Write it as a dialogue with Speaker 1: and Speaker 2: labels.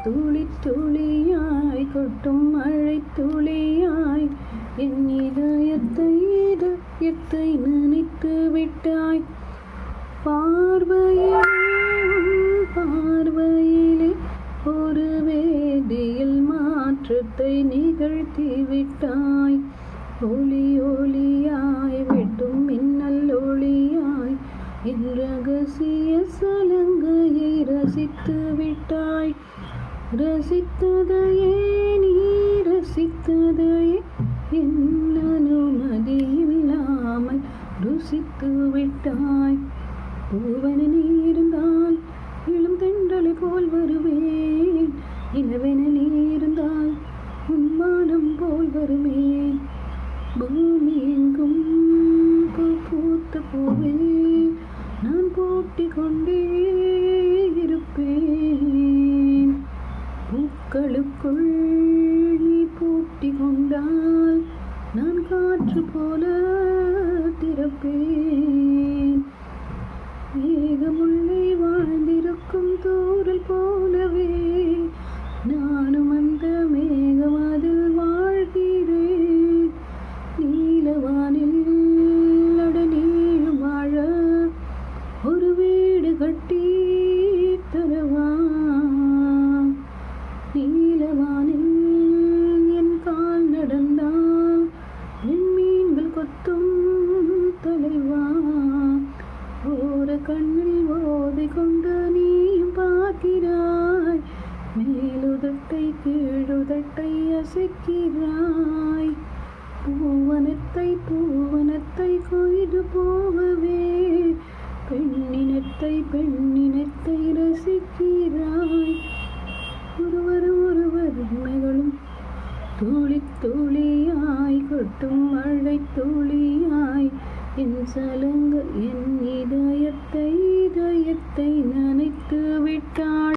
Speaker 1: துளி துளியாய் கொட்டும் மழை துளியாய் என் இதயத்தை நினைத்து விட்டாய். பார்வையிலே ஒரு வேதியியல் மாற்றத்தை நிகழ்த்தி விட்டாய். ஒளி ஒளியாய் வெட்டும் மின்னல் ஒளியாய் என் ரகசிய சலங்கையை ரசித்து விட்டாய். ரசித்ததையே நீ ரசித்ததையே என் அனுமதி இல்லாமல் ருசித்து விட்டாய். பூவென நீ இருந்தால் இளம் தென்றலை போல் வருவேன். இளவென நீ இருந்தால் உன்மானம் போல் வருவேன். பூமி எங்கும் பூத்த பூவே நான் பூட்டிக் கொண்டே இருப்பேன். பூக்களுக்குள் நீ பூட்டிக் கொண்டால் நான் காற்று போல திறப்பேன். மேகமுள்ளே வாழ்ந்திருக்கும் தூறல் போலவே நானும் அந்த மேகம் அதில் வாழ்கிறேன். நீலவானில் அடநீழும் வாழ ஒரு வீடு கட்டி தரவா. நீலவானில் என் கால் நடந்தால் விண்மீன்கள் கொத்தும் தலைவா. ஓர கண்ணில் ஓதை கொண்டு நீயும் பார்க்கிறாய். மேலுதட்டை கீழுதட்டை அசைக்கிறாய். பூவனத்தை கொய்து போகவே பெண்ணினத்தை ரசிக்கிறாய். ஒருவர் உண்மைகளும் துளி துளியாய் கொட்டும் மழை துளியாய் என் சலங்க என் இதயத்தை நனைத்து விட்டாள்.